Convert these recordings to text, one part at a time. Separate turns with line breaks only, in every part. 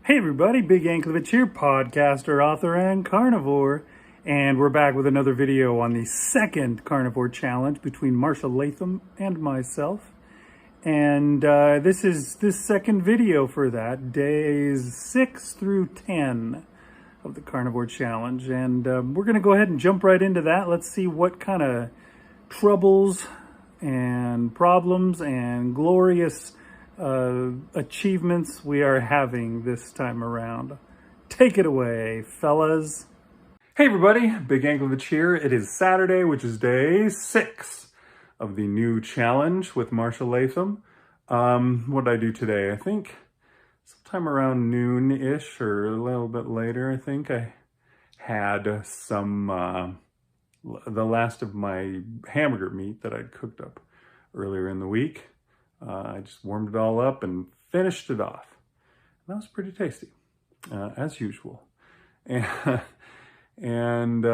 Hey everybody, Big Anklevich here, podcaster, author, and carnivore. And we're back with another video on the second carnivore challenge between Marshall Latham and myself. And this is this second video for that, days 6 through 10 of the carnivore challenge. And we're going to go ahead and jump right into that. Let's see what kind of troubles and problems and glorious achievements we are having this time around. Take it away, fellas. Hey everybody, Big Anklevich here. It is Saturday, which is day 6 of the new challenge with Marshall Latham. What did I do today? I think sometime around noon-ish or a little bit later, I think I had some, the last of my hamburger meat that I'd cooked up earlier in the week. I just warmed it all up and finished it off. That was pretty tasty, as usual. And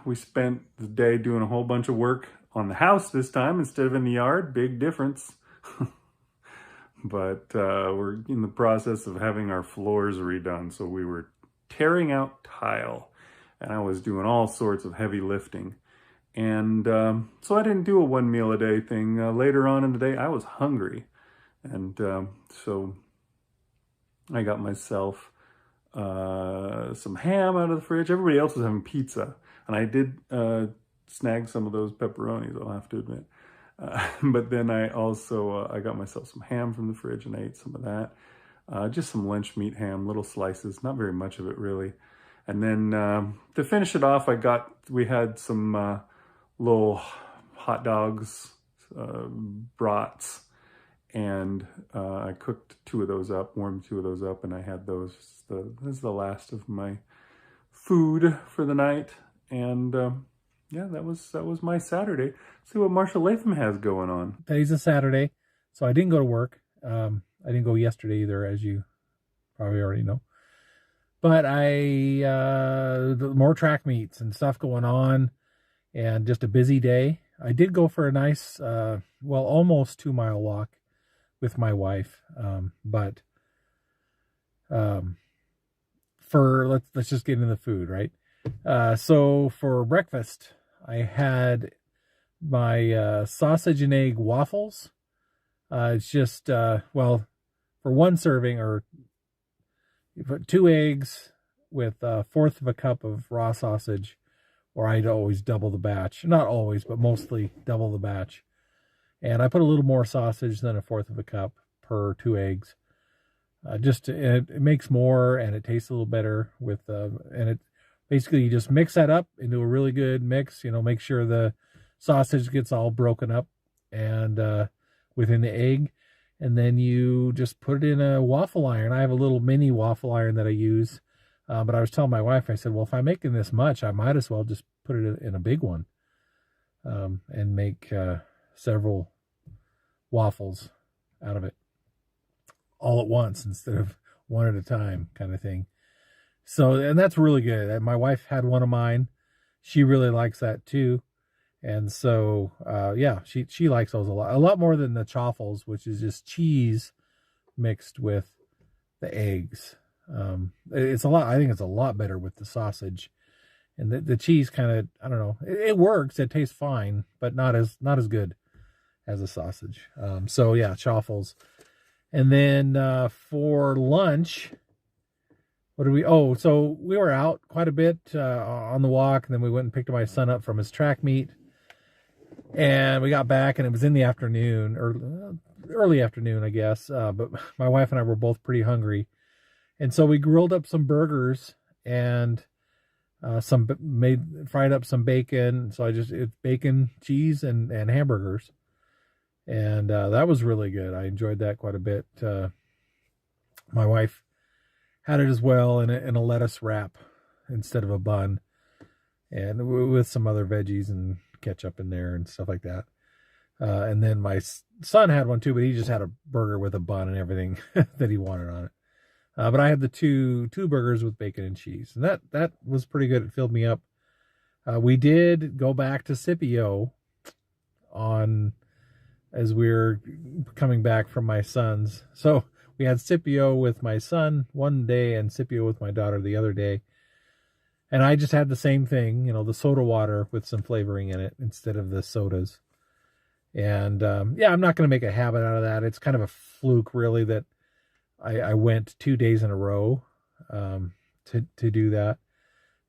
we spent the day doing a whole bunch of work on the house this time instead of in the yard. Big difference. But we're in the process of having our floors redone. So we were tearing out tile, and I was doing all sorts of heavy lifting. And so I didn't do a 1 meal a day thing. Later on in the day, I was hungry. And so I got myself some ham out of the fridge. Everybody else was having pizza. And I did snag some of those pepperonis, I'll have to admit. But then I also, I got myself some ham from the fridge and I ate some of that. Just some lunch meat ham, little slices, not very much of it really. And then to finish it off, we had some little hot dogs, brats, and I cooked 2 of those up, warmed 2 of those up, and I had those. This is the last of my food for the night, and yeah, that was my Saturday. See what Marshall Latham has going on.
Today's a Saturday, so I didn't go to work. I didn't go yesterday either, as you probably already know. But more track meets and stuff going on, and just a busy day. I did go for a nice, almost 2-mile walk with my wife. But let's just get into the food, right? So for breakfast, I had my sausage and egg waffles. It's just, for 1 serving, or you put 2 eggs with 1/4 of a cup of raw sausage, or I'd always double the batch. Not always, but mostly double the batch. And I put a little more sausage than 1/4 of a cup per 2 eggs. It makes more, and it tastes a little better with, and it basically, you just mix that up into a really good mix. Make sure the sausage gets all broken up and within the egg. And then you just put it in a waffle iron. I have a little mini waffle iron that I use. But I was telling my wife, I said, well, if I'm making this much, I might as well just put it in a big one and make several waffles out of it all at once instead of one at a time kind of thing. So, and that's really good. My wife had one of mine. She really likes that too. And so, yeah, she likes those a lot more than the chaffles, which is just cheese mixed with the eggs. I think it's a lot better with the sausage, and the cheese kind of, I don't know, it works. It tastes fine, but not as good as the sausage. So yeah, chaffles. And then, for lunch, so we were out quite a bit, on the walk, and then we went and picked my son up from his track meet, and we got back, and it was in the afternoon, or early afternoon, I guess. But my wife and I were both pretty hungry. And so we grilled up some burgers and fried up some bacon. So it's bacon, cheese, and hamburgers. And that was really good. I enjoyed that quite a bit. My wife had it as well in a lettuce wrap instead of a bun, and with some other veggies and ketchup in there and stuff like that. And then my son had one too, but he just had a burger with a bun and everything that he wanted on it. But I had the two burgers with bacon and cheese, and that was pretty good. It filled me up. We did go back to Scipio as we were coming back from my son's. So we had Scipio with my son one day and Scipio with my daughter the other day. And I just had the same thing, the soda water with some flavoring in it instead of the sodas. And yeah, I'm not going to make a habit out of that. It's kind of a fluke, really, that I went 2 days in a row to do that.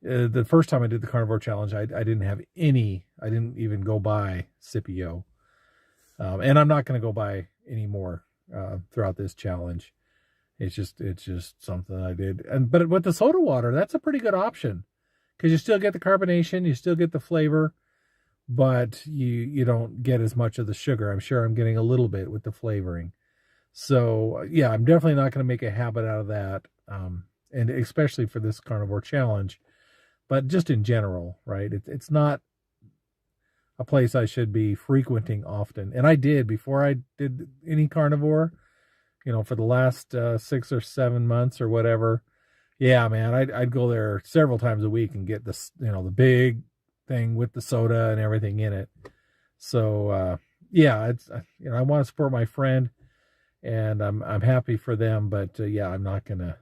The first time I did the Carnivore Challenge, I didn't have any. I didn't even go buy Scipio. And I'm not going to go buy any more throughout this challenge. It's just something I did. But with the soda water, that's a pretty good option because you still get the carbonation, you still get the flavor, but you don't get as much of the sugar. I'm sure I'm getting a little bit with the flavoring. So yeah, I'm definitely not going to make a habit out of that, and especially for this Carnivore Challenge. But just in general, right? It's not a place I should be frequenting often. And I did before I did any carnivore. For the last 6 or 7 months or whatever. Yeah, man, I'd go there several times a week and get this, the big thing with the soda and everything in it. So, yeah, it's, I want to support my friend and I'm happy for them, but yeah, I'm not going to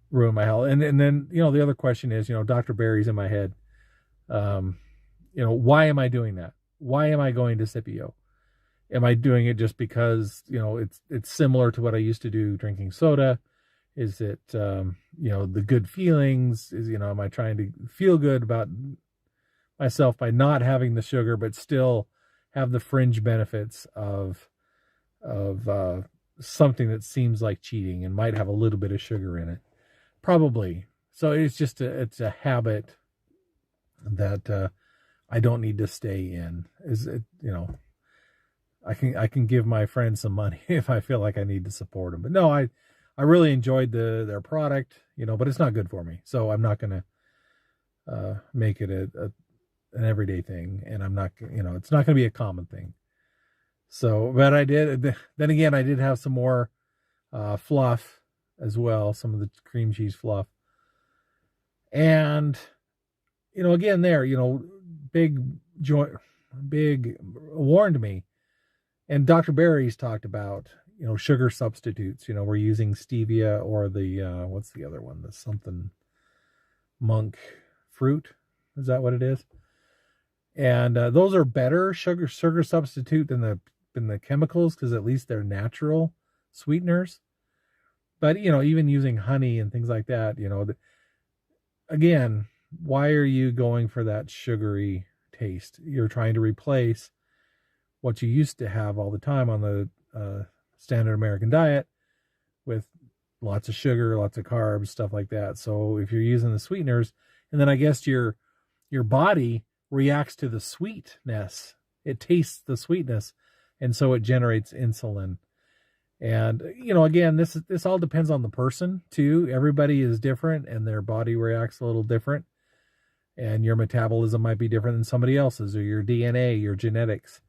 ruin my health. And then, the other question is, Dr. Barry's in my head. Why am I doing that? Why am I going to Scipio? Am I doing it just because, it's similar to what I used to do drinking soda? Is it, the good feelings? Am I trying to feel good about myself by not having the sugar, but still have the fringe benefits of something that seems like cheating and might have a little bit of sugar in it? Probably. So it's a habit that I don't need to stay in. Is it, I can give my friends some money if I feel like I need to support them. But no, I really enjoyed their product, but it's not good for me. So I'm not going to make it an everyday thing, and I'm not, it's not going to be a common thing. So, but I did. Then again, I did have some more fluff as well, some of the cream cheese fluff, and again there, big warned me. And Dr. Barry's talked about, sugar substitutes. We're using stevia or the, what's the other one? The something monk fruit. Is that what it is? And those are better sugar substitute than the chemicals because at least they're natural sweeteners. But, even using honey and things like that, again, why are you going for that sugary taste? You're trying to replace what you used to have all the time on the standard American diet with lots of sugar, lots of carbs, stuff like that. So if you're using the sweeteners, and then I guess your body reacts to the sweetness. It tastes the sweetness, and so it generates insulin. And, again, this all depends on the person, too. Everybody is different, and their body reacts a little different. And your metabolism might be different than somebody else's, or your DNA, your genetics.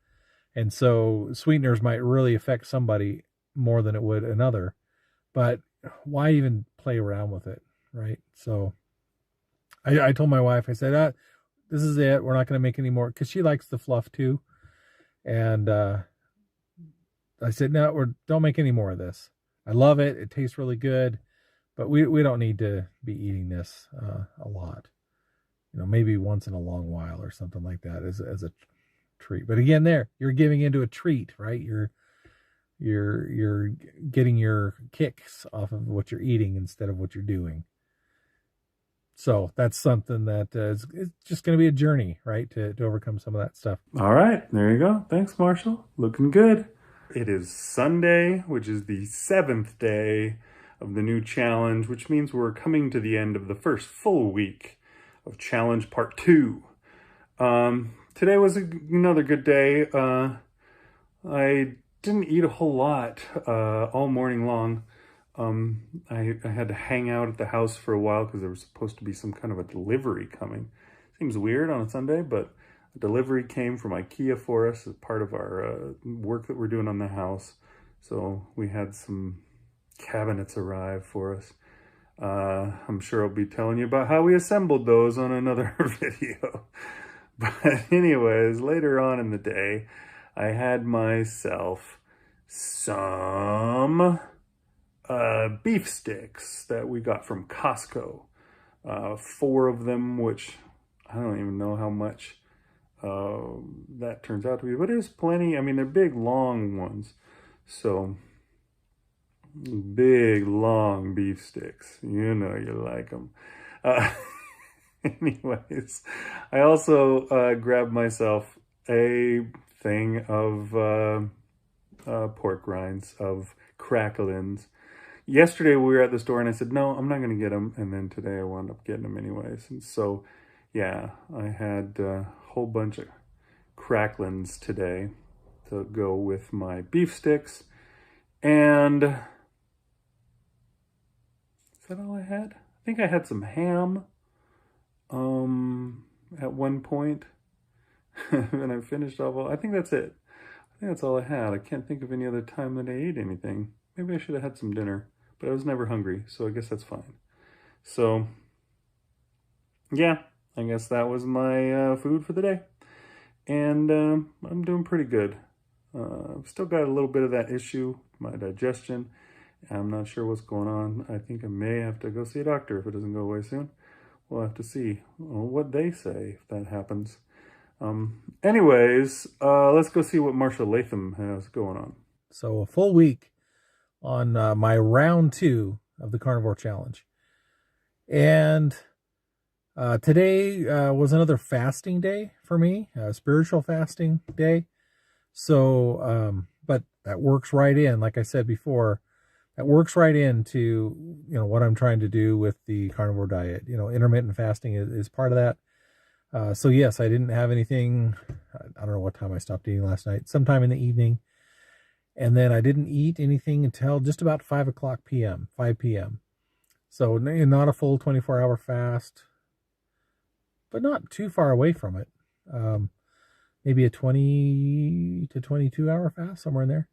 And so sweeteners might really affect somebody more than it would another. But why even play around with it, right? So I told my wife, I said, this is it. We're not going to make any more, because she likes the fluff too. And I said, no, don't make any more of this. I love it. It tastes really good. But we don't need to be eating this a lot. Maybe once in a long while or something like that as a treat. But again, you're giving into a treat, right? You're getting your kicks off of what you're eating instead of what you're doing. So that's something that it's just going to be a journey, right? To overcome some of that stuff.
All right, there you go. Thanks, Marshall. Looking good. It is Sunday, which is the 7th day of the new challenge, which means we're coming to the end of the first full week of challenge part 2. Today was another good day. I didn't eat a whole lot all morning long. I had to hang out at the house for a while because there was supposed to be some kind of a delivery coming. Seems weird on a Sunday, but a delivery came from IKEA for us as part of our work that we're doing on the house. So we had some cabinets arrive for us. I'm sure I'll be telling you about how we assembled those on another video. But anyways, later on in the day, I had myself some beef sticks that we got from Costco. Four of them, which I don't even know how much that turns out to be, but it was plenty. I mean, they're big, long ones. So, big, long beef sticks. You know you like them. Uh, anyways, I also grabbed myself a thing of pork rinds, of cracklins. Yesterday we were at the store and I said, no, I'm not going to get them. And then today I wound up getting them anyways. And so, yeah, I had a whole bunch of cracklins today to go with my beef sticks. And is that all I had? I think I had some ham at one point. And I finished off all, I think that's it. I think that's all I had. I can't think of any other time that I ate anything. Maybe I should have had some dinner, but I was never hungry, so I guess that's fine. So, yeah, I guess that was my food for the day. And I'm doing pretty good. I've still got a little bit of that issue, my digestion. I'm not sure what's going on. I think I may have to go see a doctor if it doesn't go away soon. We'll have to see what they say if that happens. Anyways, let's go see what Marshall Latham has going on.
So a full week on my round 2 of the Carnivore Challenge. And today was another fasting day for me, a spiritual fasting day. So, but that works right in, like I said before, that works right into, what I'm trying to do with the carnivore diet. Intermittent fasting is part of that. So yes, I didn't have anything. I don't know what time I stopped eating last night, sometime in the evening. And then I didn't eat anything until just about 5 p.m. So not a full 24-hour fast, but not too far away from it. Maybe a 20 to 22-hour fast, somewhere in there.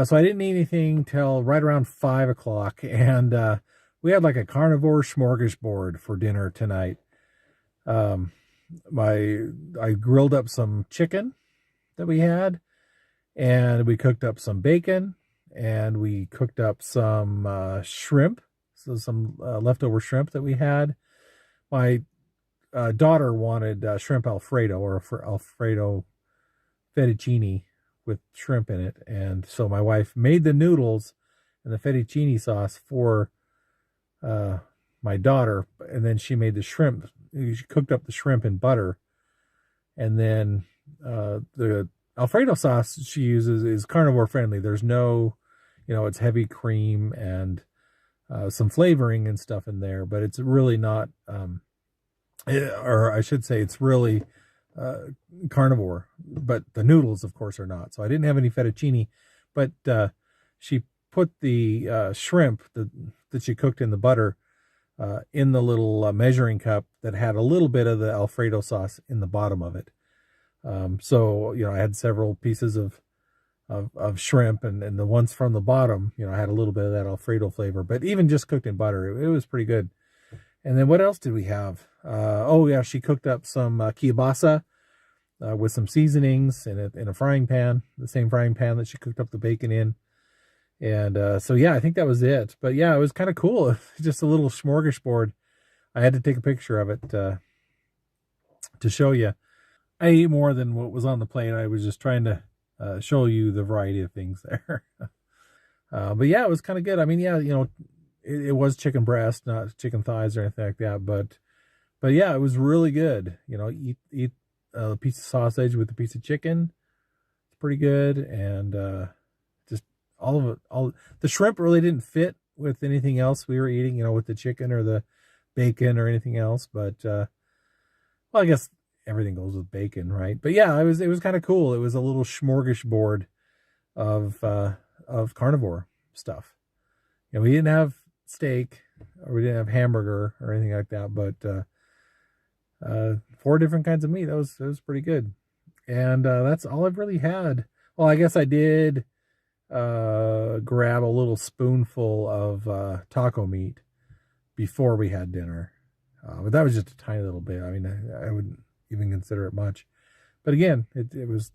So I didn't eat anything till right around 5 o'clock. And we had like a carnivore smorgasbord for dinner tonight. I grilled up some chicken that we had, and we cooked up some bacon, and we cooked up some shrimp, so some leftover shrimp that we had. My daughter wanted shrimp Alfredo, or Alfredo fettuccine with shrimp in it, and so my wife made the noodles and the fettuccine sauce for my daughter, and then she made the shrimp. She cooked up the shrimp in butter, and then the Alfredo sauce she uses is carnivore friendly. There's no, it's heavy cream and some flavoring and stuff in there, but it's really not, or I should say it's really carnivore, but the noodles, of course, are not. So I didn't have any fettuccine, but she put the shrimp that she cooked in the butter in the little measuring cup that had a little bit of the Alfredo sauce in the bottom of it. So, I had several pieces of shrimp, and the ones from the bottom, I had a little bit of that Alfredo flavor, but even just cooked in butter, it was pretty good. And then what else did we have? She cooked up some kielbasa with some seasonings in a frying pan, the same frying pan that she cooked up the bacon in. And so, yeah, I think that was it. But yeah, it was kind of cool. Just a little smorgasbord. I had to take a picture of it to show you. I ate more than what was on the plate. I was just trying to show you the variety of things there. But yeah, it was kind of good. I mean, yeah, it was chicken breast, not chicken thighs or anything like that. But yeah, it was really good. Eat a piece of sausage with a piece of chicken. It's pretty good. And all of it, the shrimp really didn't fit with anything else we were eating, with the chicken or the bacon or anything else. But, well, I guess everything goes with bacon, right? But yeah, it was kind of cool. It was a little smorgasbord of carnivore stuff. We didn't have steak, or we didn't have hamburger or anything like that, but 4 different kinds of meat. That was pretty good. And that's all I've really had. Well, I guess I did grab a little spoonful of taco meat before we had dinner, but that was just a tiny little bit. I mean, I wouldn't even consider it much, but again, it was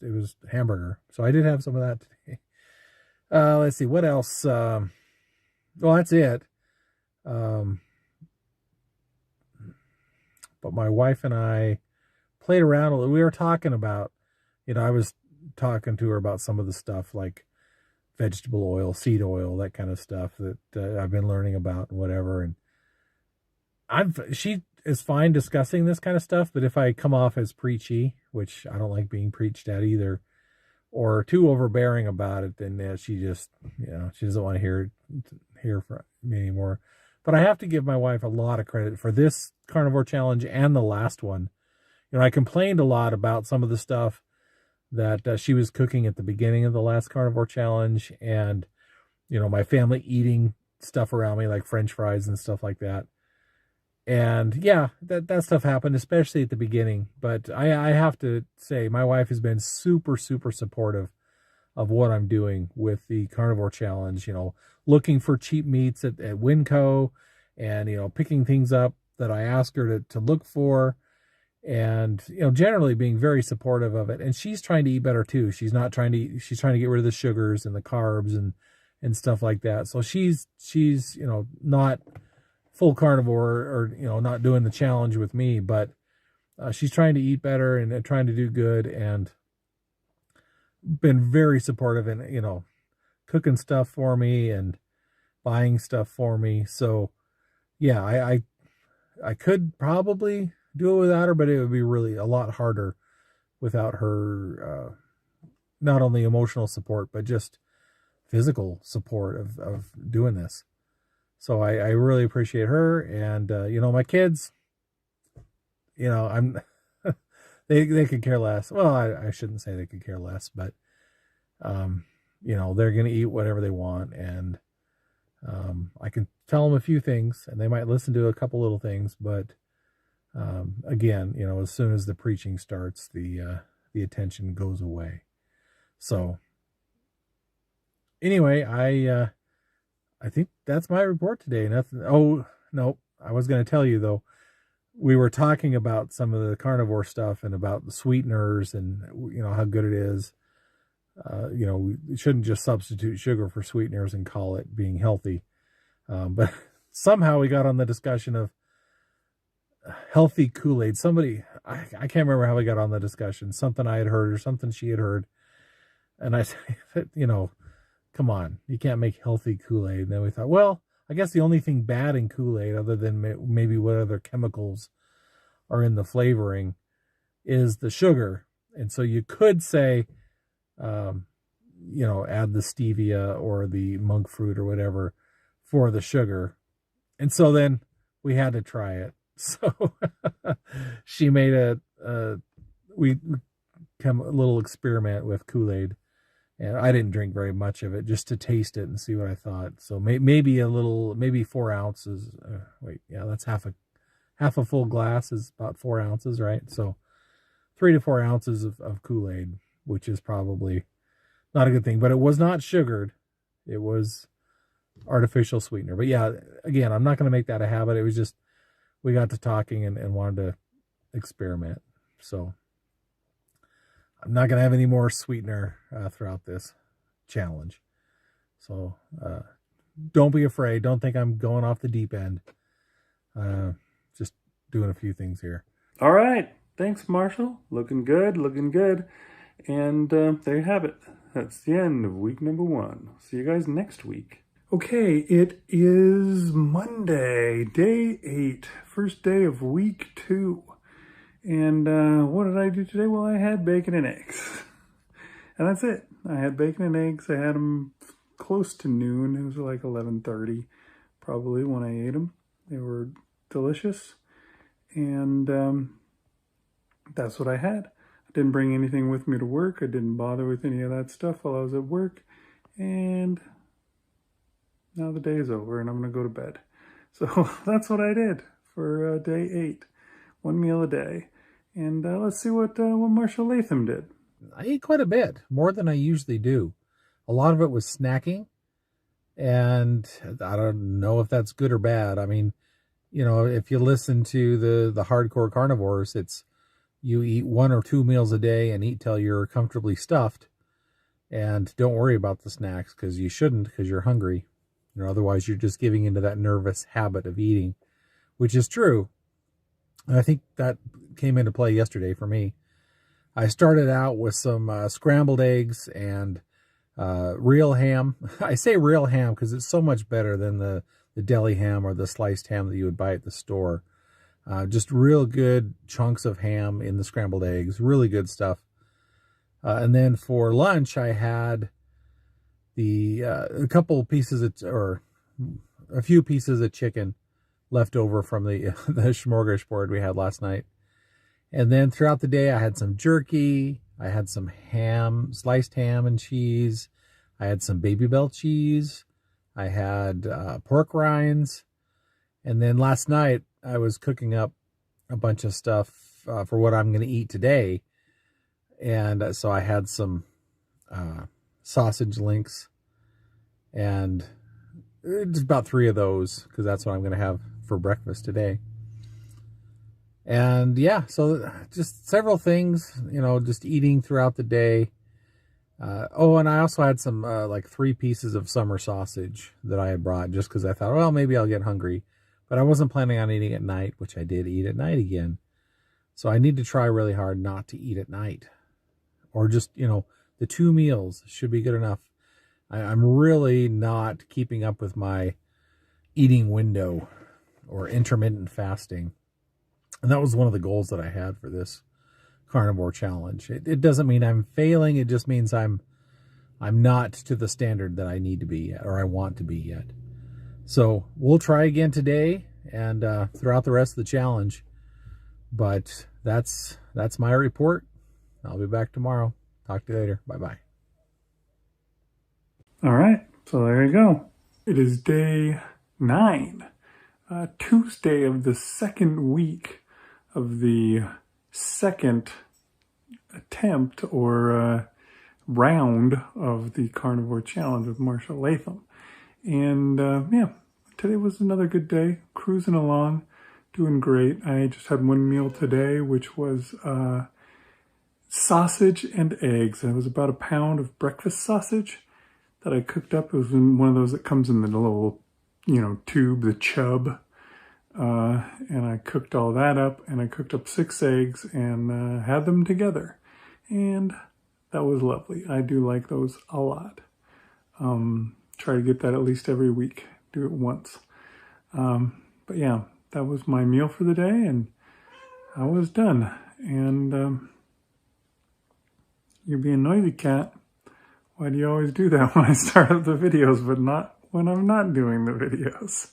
hamburger, so I did have some of that today. Let's see, what else? Well, that's it. Um, but my wife and I played around a little. We were talking about, I was talking to her about some of the stuff like vegetable oil, seed oil, that kind of stuff that I've been learning about and whatever. And she is fine discussing this kind of stuff, but if I come off as preachy, which I don't like being preached at either, or too overbearing about it, then she just, she doesn't want to hear from me anymore. But I have to give my wife a lot of credit for this carnivore challenge and the last one. I complained a lot about some of the stuff that she was cooking at the beginning of the last carnivore challenge, and my family eating stuff around me like French fries and stuff like that. And yeah, that stuff happened, especially at the beginning. But I have to say, my wife has been super, super supportive of what I'm doing with the carnivore challenge, looking for cheap meats at Winco, and, picking things up that I ask her to look for, and, generally being very supportive of it. And she's trying to eat better too. She's trying to get rid of the sugars and the carbs and stuff like that. So she's, not full carnivore, or not doing the challenge with me, but she's trying to eat better and trying to do good, and been very supportive and cooking stuff for me and buying stuff for me. So yeah, I could probably do it without her, but it would be really a lot harder without her, not only emotional support but just physical support of doing this. So I really appreciate her. And, my kids, I'm, they could care less. Well, I shouldn't say they could care less, but, they're going to eat whatever they want. And, I can tell them a few things and they might listen to a couple little things, but, again, as soon as the preaching starts, the attention goes away. So anyway, I think that's my report today. Nothing. Oh, no, I was going to tell you though, we were talking about some of the carnivore stuff and about the sweeteners and, how good it is. We shouldn't just substitute sugar for sweeteners and call it being healthy. But somehow we got on the discussion of healthy Kool-Aid. I can't remember how we got on the discussion, something I had heard or something she had heard. And I said, come on, you can't make healthy Kool-Aid. And then we thought, well, I guess the only thing bad in Kool-Aid, other than maybe what other chemicals are in the flavoring, is the sugar. And so you could say, add the stevia or the monk fruit or whatever for the sugar. And so then we had to try it. So she made a little experiment with Kool-Aid. And I didn't drink very much of it, just to taste it and see what I thought. So maybe 4 ounces. That's half a full glass is about 4 ounces, right? So 3 to 4 ounces of Kool-Aid, which is probably not a good thing. But it was not sugared. It was artificial sweetener. But yeah, again, I'm not going to make that a habit. It was just, we got to talking and wanted to experiment. So I'm not going to have any more sweetener throughout this challenge. So don't be afraid. Don't think I'm going off the deep end. Just doing a few things here.
All right. Thanks, Marshall. Looking good, looking good. And there you have it. That's the end of week number 1. See you guys next week. Okay, it is Monday, day 8, first day of week 2. And what did I do today? Well, I had bacon and eggs. And that's it. I had bacon and eggs. I had them close to noon. It was like 11:30 probably when I ate them. They were delicious. And that's what I had. I didn't bring anything with me to work. I didn't bother with any of that stuff while I was at work. And now the day is over and I'm going to go to bed. So that's what I did for day 8. 1 meal a day. And let's see what Marshall Latham did.
I ate quite a bit, more than I usually do. A lot of it was snacking, and I don't know if that's good or bad. I mean, if you listen to the hardcore carnivores, it's you eat 1 or 2 meals a day and eat till you're comfortably stuffed. And don't worry about the snacks, because you shouldn't, because you're hungry. Otherwise you're just giving into that nervous habit of eating, which is true. And I think that came into play yesterday for me. I started out with some scrambled eggs and real ham. I say real ham because it's so much better than the deli ham or the sliced ham that you would buy at the store. Just real good chunks of ham in the scrambled eggs. Really good stuff. And then for lunch, I had a couple pieces or a few pieces of chicken left over from the smorgasbord we had last night. And then throughout the day, I had some jerky. I had some ham, sliced ham and cheese. I had some Baby Bell cheese. I had pork rinds. And then last night, I was cooking up a bunch of stuff for what I'm going to eat today. And so I had some sausage links. And just about 3 of those, because that's what I'm going to have for breakfast today. And yeah, so just several things, just eating throughout the day. And I also had some like 3 pieces of summer sausage that I had brought just because I thought, well, maybe I'll get hungry. But I wasn't planning on eating at night, which I did eat at night again. So I need to try really hard not to eat at night. Or just, the 2 meals should be good enough. I'm really not keeping up with my eating window or intermittent fasting. And that was one of the goals that I had for this carnivore challenge. It doesn't mean I'm failing. It just means I'm not to the standard that I need to be yet, or I want to be yet. So we'll try again today and throughout the rest of the challenge. But that's my report. I'll be back tomorrow. Talk to you later. Bye-bye.
All right, so there you go. It is day 9, Tuesday of the second week of the second attempt or round of the Carnivore Challenge with Marshal Latham. And yeah, today was another good day, cruising along, doing great. I just had one meal today, which was sausage and eggs. It was about a pound of breakfast sausage that I cooked up. It was in one of those that comes in the little, tube, the chub. And I cooked all that up, and I cooked up 6 eggs and had them together. And that was lovely. I do like those a lot. Try to get that at least every week. Do it once. But yeah, that was my meal for the day, and I was done. And you're being noisy, cat. Why do you always do that when I start up the videos, but not when I'm not doing the videos?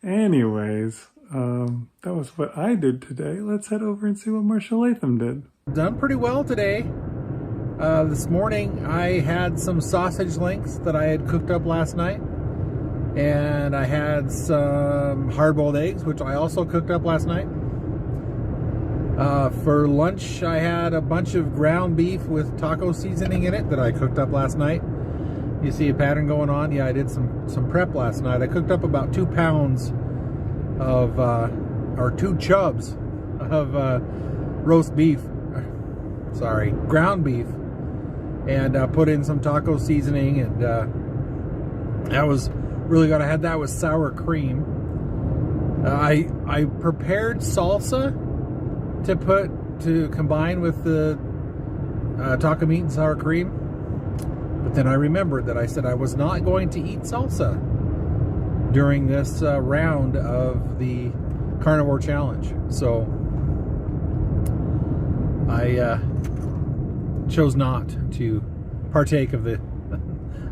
Anyways, that was what I did today. Let's head over and see what Marshal Latham did.
Done pretty well today. This morning I had some sausage links that I had cooked up last night. And I had some hard-boiled eggs, which I also cooked up last night. For lunch, I had a bunch of ground beef with taco seasoning in it that I cooked up last night. You see a pattern going on? Yeah, I did some prep last night. I cooked up about 2 pounds of, or 2 chubs of roast beef. Sorry, ground beef. And put in some taco seasoning, and that was really good. I had that with sour cream. I prepared salsa to combine with the taco meat and sour cream. But then I remembered that I said I was not going to eat salsa during this round of the Carnivore Challenge. So I chose not to partake of the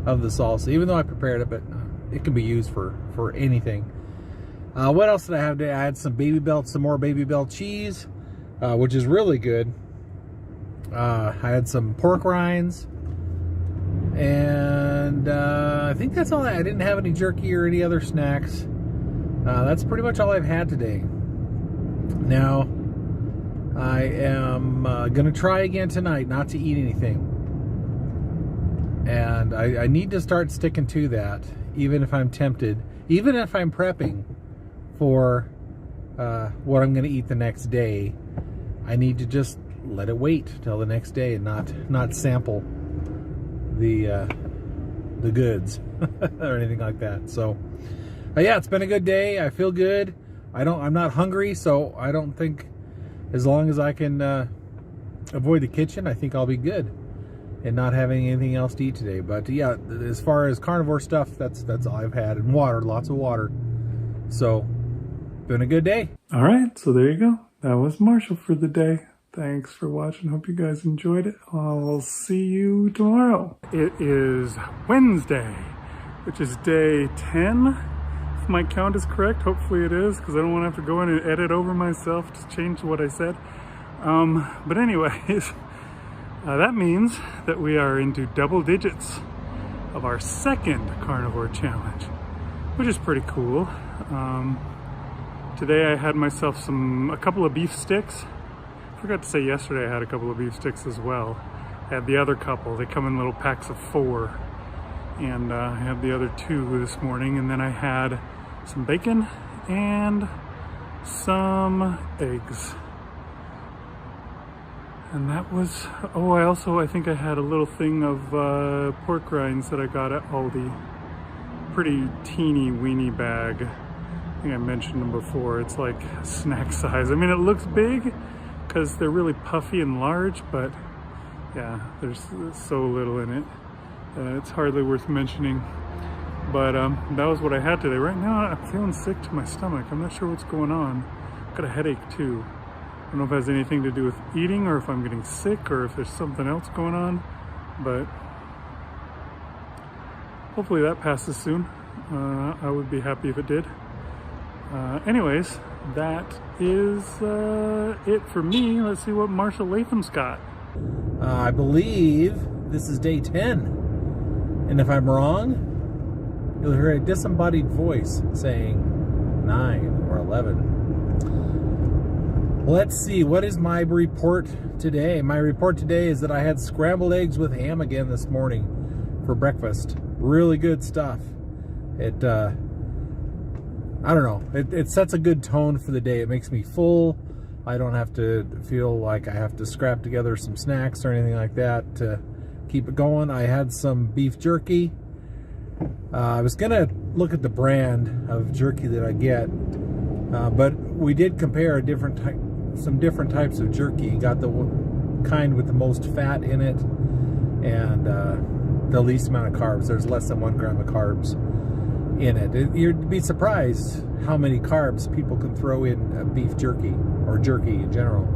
salsa, even though I prepared it, but it can be used for anything. What else did I have today? I had some more Baby Bell cheese, which is really good. I had some pork rinds, and I think that's all. I didn't have any jerky or any other snacks. That's pretty much all I've had today. Now, I am going to try again tonight not to eat anything. And I need to start sticking to that, even if I'm tempted, even if I'm prepping for what I'm going to eat the next day. I need to just let it wait till the next day and not sample the goods or anything like that. So yeah, it's been a good day. I feel good. I'm not hungry, so I don't think, as long as I can avoid the kitchen, I think I'll be good and not having anything else to eat today. But yeah, as far as carnivore stuff, that's all I've had. And water, lots of water. So been a good day.
All right, so there you go. That was Marshall for the day. Thanks for watching. Hope you guys enjoyed it. I'll see you tomorrow. It is Wednesday, which is day 10. If my count is correct, hopefully it is, because I don't want to have to go in and edit over myself to change what I said. But anyways, that means that we are into double digits of our second carnivore challenge, which is pretty cool. Today I had myself a couple of beef sticks. I forgot to say yesterday I had a couple of beef sticks as well. I had the other couple. They come in little packs of 4. And I had the other 2 this morning, and then I had some bacon and some eggs. And that was, I think I had a little thing of pork rinds that I got at Aldi. Pretty teeny weeny bag. I think I mentioned them before. It's like snack size. I mean, it looks big because they're really puffy and large, but yeah, there's so little in it. It's hardly worth mentioning. But that was what I had today. Right now, I'm feeling sick to my stomach. I'm not sure what's going on. I've got a headache too. I don't know if it has anything to do with eating, or if I'm getting sick, or if there's something else going on. But hopefully that passes soon. I would be happy if it did. Anyways, that is it for me. Let's see what Marshall Latham's got.
I believe this is day 10. And if I'm wrong, you'll hear a disembodied voice saying 9 or 11. Let's see, what is my report today? My report today is that I had scrambled eggs with ham again this morning for breakfast. Really good stuff. It, I don't know, it sets a good tone for the day. It makes me full. I don't have to feel like I have to scrap together some snacks or anything like that to keep it going. I had some beef jerky. I was gonna look at the brand of jerky that I get, but we did compare some different types of jerky. Got the kind with the most fat in it and the least amount of carbs. There's less than 1 gram of carbs in it. You'd be surprised how many carbs people can throw in beef jerky, or jerky in general.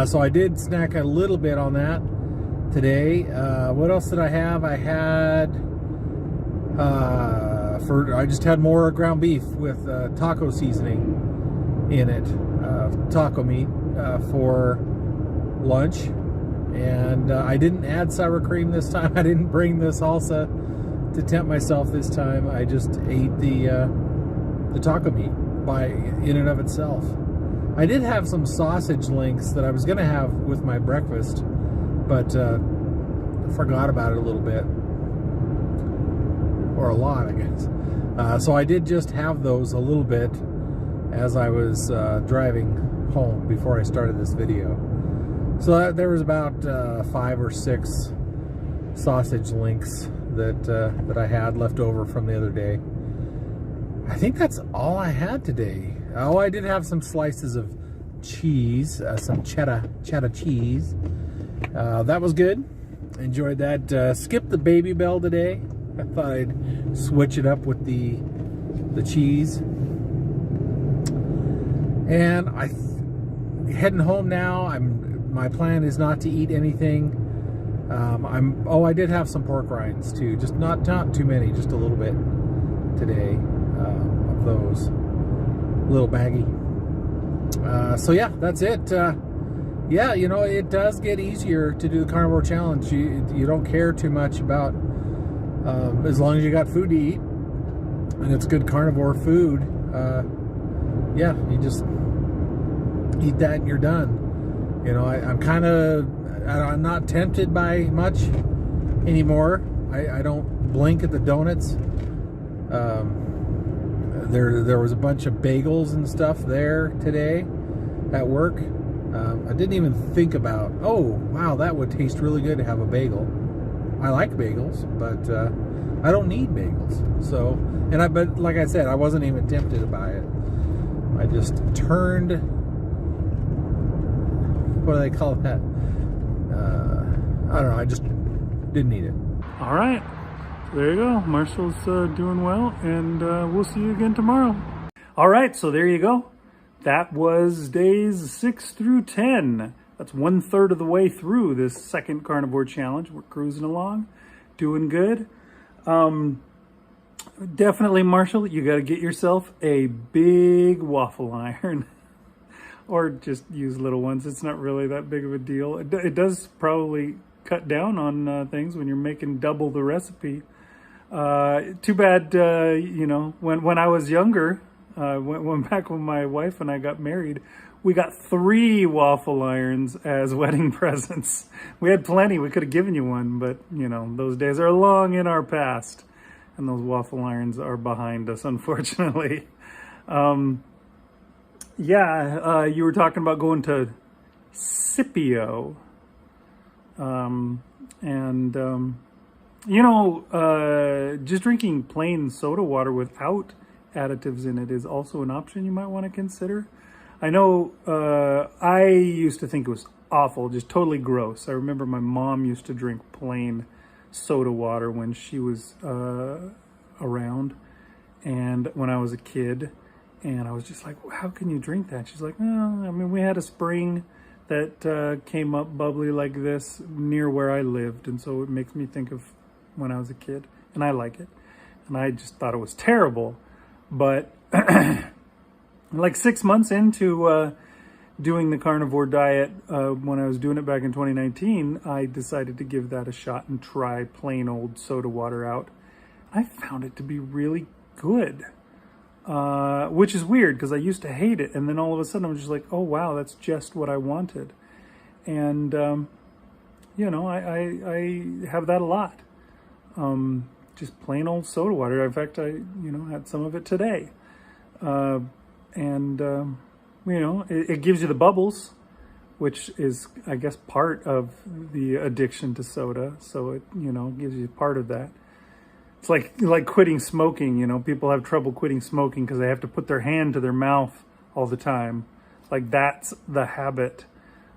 So I did snack a little bit on that today. What else did I have? I had I just had more ground beef with taco seasoning in it, taco meat for lunch. And I didn't add sour cream this time. I didn't bring the salsa to tempt myself this time. I just ate the taco meat in and of itself. I did have some sausage links that I was gonna have with my breakfast, but forgot about it a little bit, or a lot, I guess. So I did just have those a little bit as I was driving home before I started this video. So there was about 5 or 6 sausage links that I had left over from the other day. I think that's all I had today. Oh, I did have some slices of cheese, some cheddar cheese. That was good. Enjoyed that. Skipped the Baby Bell today. I thought I'd switch it up with the cheese. And heading home now. My plan is not to eat anything. I did have some pork rinds too, just not too many, just a little bit today of those, little baggy. So yeah, that's it. Yeah, you know, it does get easier to do the carnivore challenge. You don't care too much about, as long as you got food to eat and it's good carnivore food. Yeah, you just eat that and you're done. You know, I'm not tempted by much anymore. I don't blink at the donuts. There was a bunch of bagels and stuff there today at work. I didn't even think about, oh wow, that would taste really good to have a bagel. I like bagels, but I don't need bagels. So, but like I said, I wasn't even tempted by it. I just turned, what do they call that? I don't know, I just didn't need it.
All right, there you go. Marshall's doing well, and we'll see you again tomorrow. All right, so there you go. That was days 6 through 10. That's 1/3 of the way through this second carnivore challenge. We're cruising along, doing good. Definitely, Marshall, you got to get yourself a big waffle iron. Or just use little ones. It's not really that big of a deal. It does probably cut down on things when you're making double the recipe. Too bad, when I was younger, when back when my wife and I got married, we got 3 waffle irons as wedding presents. We had plenty. We could have given you one, but, those days are long in our past. And those waffle irons are behind us, unfortunately. You were talking about going to Scipio. Just drinking plain soda water without additives in it is also an option you might want to consider. I know I used to think it was awful, just totally gross. I remember my mom used to drink plain soda water when she was around and when I was a kid. And I was just like, how can you drink that? She's like, no, I mean, we had a spring that came up bubbly like this near where I lived. And so it makes me think of when I was a kid. And I like it. And I just thought it was terrible. But like 6 months into doing the carnivore diet, when I was doing it back in 2019, I decided to give that a shot and try plain old soda water out. I found it to be really good. Which is weird because I used to hate it, and then all of a sudden I'm just like, oh wow, that's just what I wanted. And I have that a lot. Just plain old soda water. In fact, I had some of it today. It gives you the bubbles, which is, I guess, part of the addiction to soda. So it gives you part of that. It's like quitting smoking. People have trouble quitting smoking because they have to put their hand to their mouth all the time. Like, that's the habit.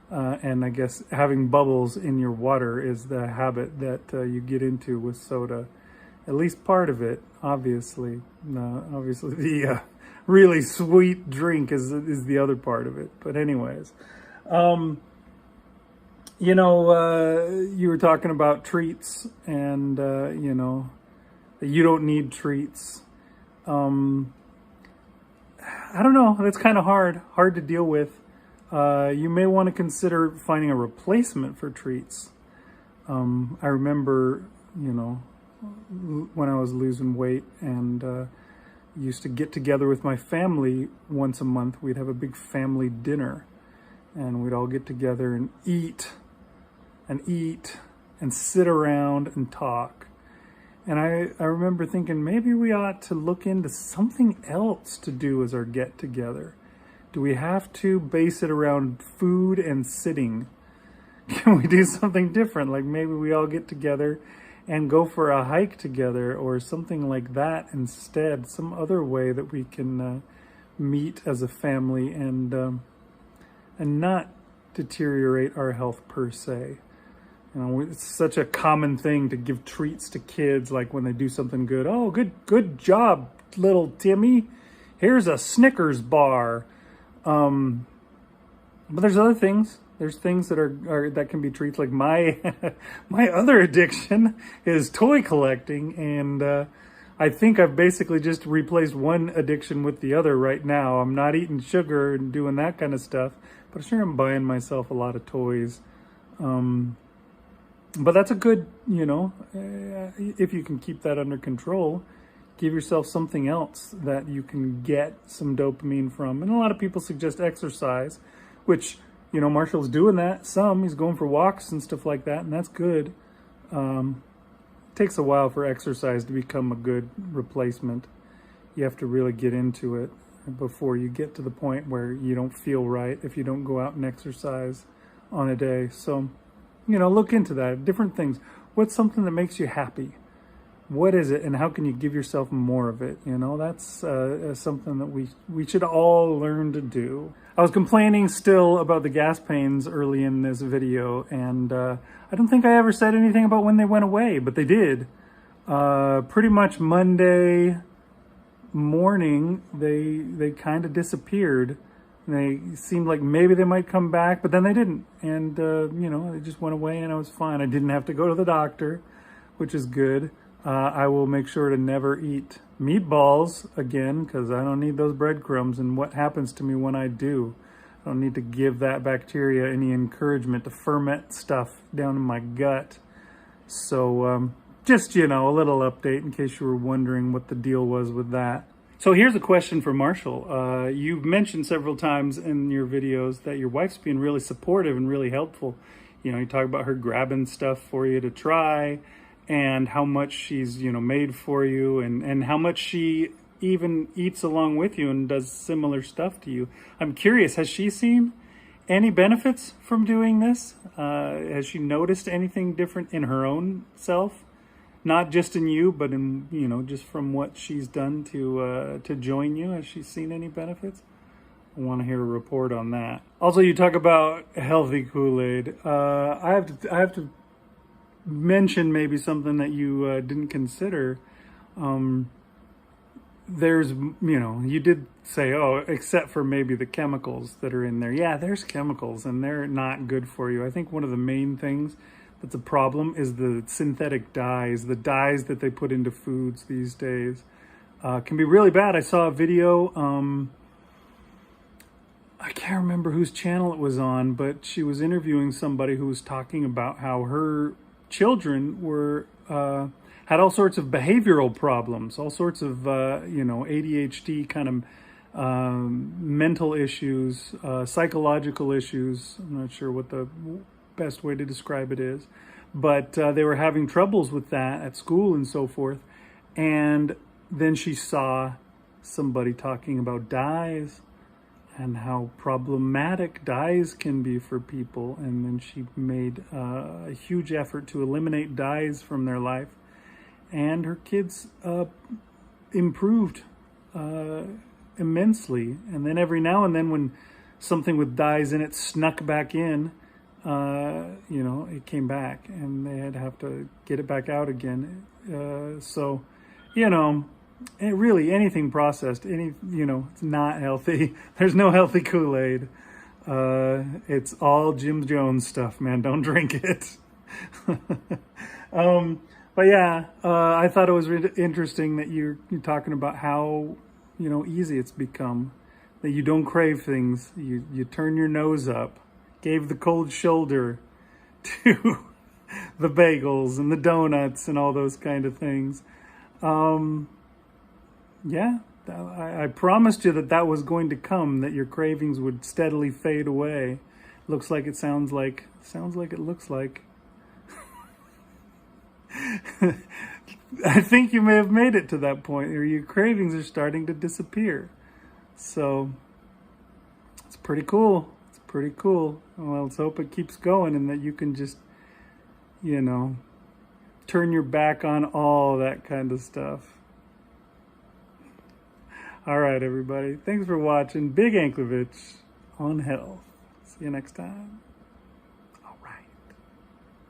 And I guess having bubbles in your water is the habit that you get into with soda. At least part of it, obviously. Obviously, the really sweet drink is the other part of it. But anyways, you were talking about treats and, you don't need treats. I don't know. That's kind of hard to deal with. You may want to consider finding a replacement for treats. I remember, when I was losing weight and used to get together with my family once a month. We'd have a big family dinner and we'd all get together and eat and sit around and talk. And I remember thinking maybe we ought to look into something else to do as our get together. Do we have to base it around food and sitting? Can we do something different? Like maybe we all get together and go for a hike together or something like that instead. Some other way that we can meet as a family and not deteriorate our health per se. It's such a common thing to give treats to kids, like when they do something good. Oh, good job, little Timmy. Here's a Snickers bar. But there's other things. There's things that are that can be treats. Like my my other addiction is toy collecting, and I think I've basically just replaced one addiction with the other right now. I'm not eating sugar and doing that kind of stuff, but sure I'm buying myself a lot of toys. But that's a good, if you can keep that under control, give yourself something else that you can get some dopamine from. And a lot of people suggest exercise, which, Marshall's doing that. He's going for walks and stuff like that, and that's good. It takes a while for exercise to become a good replacement. You have to really get into it before you get to the point where you don't feel right if you don't go out and exercise on a day. So, look into that. Different things. what's something that makes you happy? What is it, and how can you give yourself more of it? You know, that's something that we should all learn to do. I was complaining still about the gas pains early in this video, and I don't think I ever said anything about when they went away, but they did. Pretty much Monday morning, they kind of disappeared. They seemed like maybe they might come back, but then they didn't. And, you know, they just went away and I was fine. I didn't have to go to the doctor, which is good. I will make sure to never eat meatballs again because I don't need those breadcrumbs. And what happens to me when I do? I don't need to give that bacteria any encouragement to ferment stuff down in my gut. So just, you know, a little update in case you were wondering what the deal was with that. So here's a question for Marshall. You've mentioned several times in your videos that your wife's being really supportive and really helpful. You know, you talk about her grabbing stuff for you to try, and how much she's, you know, made for you, and how much she even eats along with you and does similar stuff to you. I'm curious, has she seen any benefits from doing this? Has she noticed anything different in her own self? Not just in you, but in, you know, just from what she's done to join you. Has she seen any benefits? I want to hear a report on that. Also, you talk about healthy Kool-Aid. I have to mention maybe something that you didn't consider. There's, you know, you did say, oh, except for maybe the chemicals that are in there. Yeah, there's chemicals and they're not good for you. I think one of the main things that's a problem is the synthetic dyes, the dyes that they put into foods these days. Can be really bad. I saw a video, I can't remember whose channel it was on, but she was interviewing somebody who was talking about how her children were had all sorts of behavioral problems, all sorts of you know, ADHD kind of mental issues, psychological issues. I'm not sure what the best way to describe it is, but they were having troubles with that at school and so forth. And then she saw somebody talking about dyes and how problematic dyes can be for people. And then she made a huge effort to eliminate dyes from their life. And her kids improved immensely. And then every now and then when something with dyes in it snuck back in, you know, it came back and they had to have to get it back out again. So, you know, really anything processed, you know, it's not healthy. There's no healthy Kool-Aid. It's all Jim Jones stuff, man. Don't drink it. But yeah, I thought it was really interesting that you're talking about how, you know, easy it's become, that you don't crave things. You turn your nose up, gave the cold shoulder to the bagels and the donuts and all those kind of things. Yeah, I promised you that that was going to come, that your cravings would steadily fade away. Looks like it sounds like it looks like. I think you may have made it to that point where your cravings are starting to disappear. So it's pretty cool. It's pretty cool. Well, let's hope it keeps going and that you can just, you know, turn your back on all that kind of stuff. All right, everybody. Thanks for watching Big Anklevich on health. See you next time.